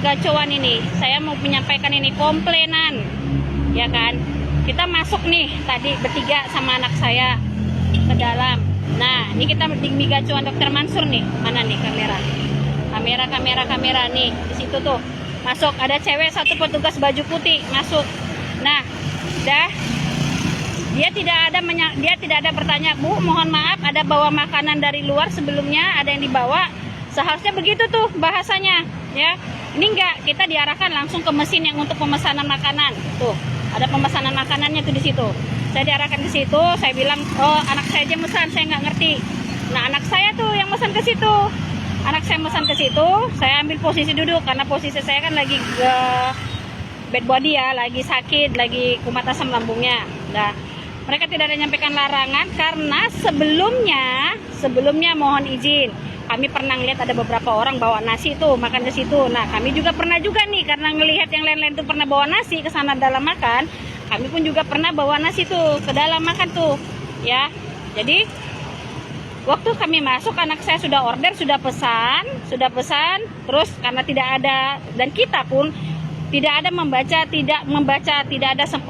gacoan ini. Saya mau menyampaikan ini komplainan, ya kan? Kita masuk nih tadi bertiga sama anak saya ke dalam. Nah, ini kita di gacoan Dokter Mansur nih. Mana nih kamera? Kamera nih di situ tuh. Masuk, ada cewek satu petugas baju putih masuk. Nah, dia tidak ada bertanya, "Bu, mohon maaf, ada bawa makanan dari luar sebelumnya, ada yang dibawa." Seharusnya begitu tuh bahasanya, ya. Ini enggak, kita diarahkan langsung ke mesin yang untuk pemesanan makanan. Tuh, ada pemesanan makanannya tuh di situ. Saya diarahkan ke situ, saya bilang, "Oh, anak saya aja mesan, saya nggak ngerti." Nah, anak saya tuh yang mesan ke situ. Anak saya mesan ke situ, saya ambil posisi duduk karena posisi saya kan lagi bad body ya, lagi sakit, lagi kumat asam lambungnya. Nah, mereka tidak ada menyampaikan larangan karena sebelumnya mohon izin. Kami pernah ngelihat ada beberapa orang bawa nasi tuh makan ke situ. Nah, kami juga pernah juga nih karena ngelihat yang lain-lain tuh pernah bawa nasi ke sana dalam makan. Kami pun juga pernah bawa nasi tuh ke dalam makan tuh, ya. Jadi waktu kami masuk, anak saya sudah order, sudah pesan, terus karena tidak ada, dan kita pun tidak ada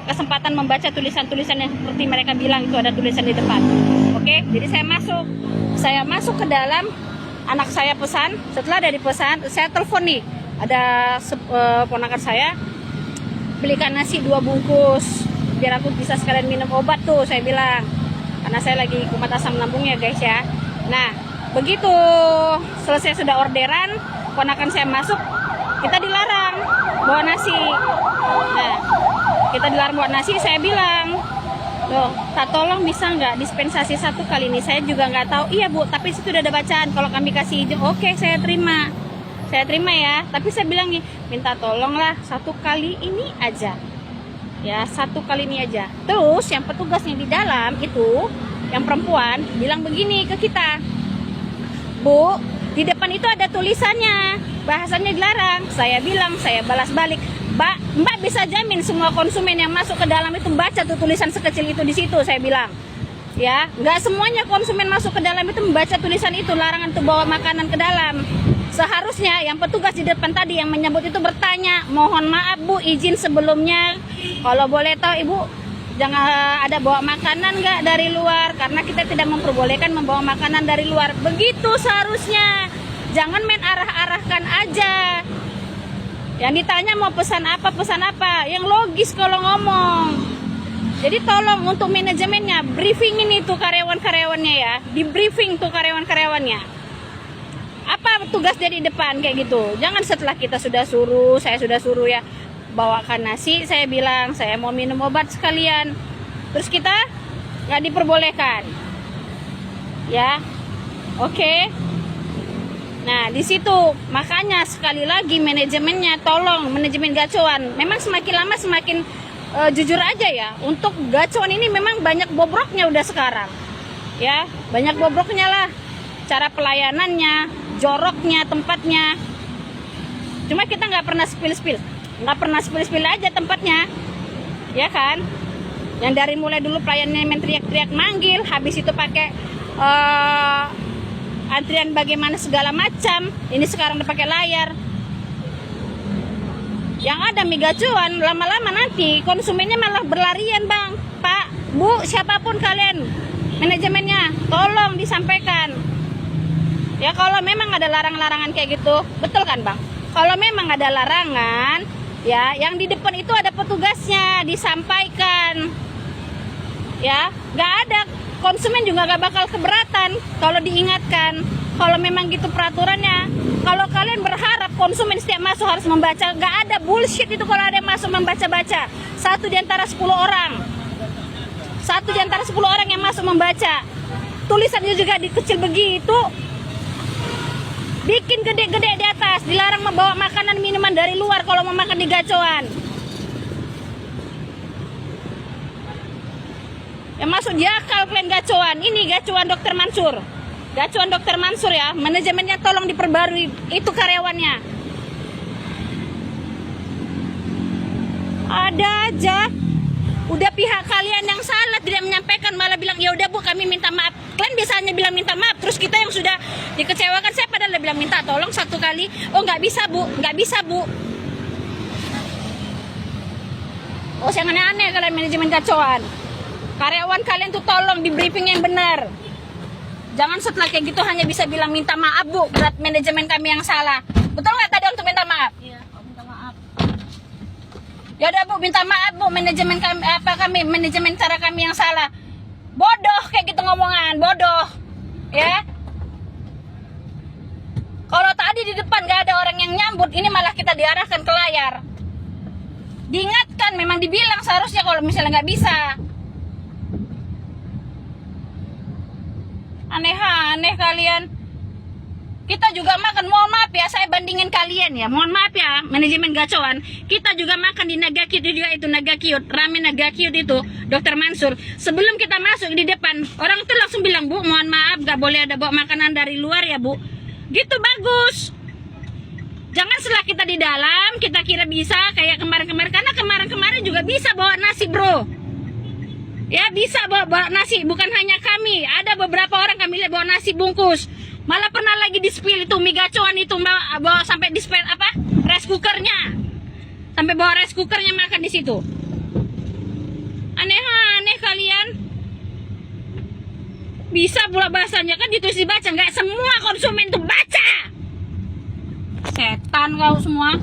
kesempatan membaca tulisan-tulisan yang seperti mereka bilang itu ada tulisan di depan. Oke, jadi saya masuk ke dalam, anak saya pesan, setelah dari pesan, saya telepon nih, ada ponakan saya, belikan nasi 2 bungkus, biar aku bisa sekalian minum obat tuh, saya bilang. Karena saya lagi kumat asam lambung ya guys ya. Nah, begitu selesai sudah orderan, ponakan saya masuk, kita dilarang bawa nasi. Nah, kita dilarang bawa nasi, saya bilang, "Loh, tak tolong bisa nggak dispensasi 1 kali ini? Saya juga nggak tahu." "Iya Bu, tapi situ udah ada bacaan. Kalau kami kasih izin, oke, saya terima ya. Tapi saya bilang nih, minta tolonglah 1 kali ini aja. Ya, 1 kali ini aja." Terus yang petugasnya di dalam itu, yang perempuan, bilang begini ke kita, "Bu, di depan itu ada tulisannya, bahasanya dilarang." Saya bilang, saya balas balik, Mbak bisa jamin semua konsumen yang masuk ke dalam itu baca tuh tulisan sekecil itu di situ?" Saya bilang, ya, nggak semuanya konsumen masuk ke dalam itu membaca tulisan itu, larangan tuh bawa makanan ke dalam. Seharusnya yang petugas di depan tadi yang menyambut itu bertanya, "Mohon maaf Bu, izin sebelumnya, kalau boleh tahu Ibu jangan ada bawa makanan nggak dari luar, karena kita tidak memperbolehkan membawa makanan dari luar." Begitu seharusnya, jangan main arah-arahkan aja. Yang ditanya mau pesan apa, yang logis kalau ngomong. Jadi tolong untuk manajemennya, briefingin itu karyawan-karyawannya ya, di briefing tuh karyawan-karyawannya. Apa tugas dari depan kayak gitu. Jangan setelah saya sudah suruh ya, bawakan nasi, saya bilang saya mau minum obat sekalian, terus kita nggak diperbolehkan, ya. Oke. Nah, di situ makanya sekali lagi manajemennya, tolong manajemen gacoan. Memang semakin lama semakin jujur aja ya. Untuk gacoan ini memang banyak bobroknya udah sekarang, ya, banyak bobroknya lah. Cara pelayanannya, joroknya, tempatnya. Cuma kita nggak pernah spill aja tempatnya, ya kan? Yang dari mulai dulu pelayanannya main teriak-teriak manggil, habis itu pakai antrian bagaimana segala macam. Ini sekarang udah pakai layar. Yang ada migacuan, lama-lama nanti konsumennya malah berlarian, Bang. Pak, Bu, siapapun kalian, manajemennya, tolong disampaikan. Ya, kalau memang ada larangan-larangan kayak gitu, betul kan Bang? Kalau memang ada larangan, ya, yang di depan itu ada petugasnya, disampaikan. Ya, nggak ada, konsumen juga nggak bakal keberatan kalau diingatkan. Kalau memang gitu peraturannya. Kalau kalian berharap konsumen setiap masuk harus membaca, nggak ada, bullshit itu kalau ada yang masuk membaca-baca. 1 di antara 10 orang. 1 di antara 10 orang yang masuk membaca. Tulisannya juga dikecil begitu. Bikin gede-gede di atas, dilarang membawa makanan minuman dari luar kalau mau makan di gacoan. Yang masuk jakal kalian gacoan. Ini gacoan Dokter Mansur. Gacoan Dokter Mansur ya, manajemennya tolong diperbarui, itu karyawannya. Ada aja. Udah pihak kalian yang salah tidak menyampaikan, malah bilang ya udah Bu kami minta maaf. Kalian biasanya bilang minta maaf, terus kita yang sudah dikecewakan. Saya padahal bilang minta tolong 1 kali. Oh nggak bisa bu, nggak bisa bu. Oh yang aneh-aneh kalian manajemen kacauan. Karyawan kalian tuh tolong di briefing yang benar. Jangan setelah kayak gitu hanya bisa bilang minta maaf bu, berat manajemen kami yang salah. Betul nggak tadi untuk minta maaf? Iya, minta maaf. Ya udah bu, minta maaf bu, manajemen kami, manajemen cara kami yang salah. Bodoh kayak gitu ngomongan, bodoh. Ya. Kalau tadi di depan nggak ada orang yang nyambut, ini malah kita diarahkan ke layar. Diingatkan, memang dibilang seharusnya kalau misalnya nggak bisa. Aneh-aneh kalian. Kita juga makan, mohon maaf ya, saya bandingin kalian ya, mohon maaf ya, manajemen gacauan. Kita juga makan di Nagakyut juga itu, Nagakyut, ramen Nagakyut itu, Dr. Mansur. Sebelum kita masuk di depan, orang tuh langsung bilang, bu, mohon maaf, gak boleh ada bawa makanan dari luar ya bu. Gitu bagus. Jangan setelah kita di dalam, kita kira bisa kayak kemarin-kemarin, karena kemarin-kemarin juga bisa bawa nasi bro. Ya bisa bawa nasi, bukan hanya kami, ada beberapa orang kami lihat bawa nasi bungkus. Malah pernah lagi di spill itu mie gacoan itu bawa sampai di spill apa? Rice cookernya. Sampai bawa rice cookernya makan di situ. Aneh-aneh kalian. Bisa pula bahasanya kan ditulis dibaca, nggak semua konsumen tuh baca. Setan kau semua.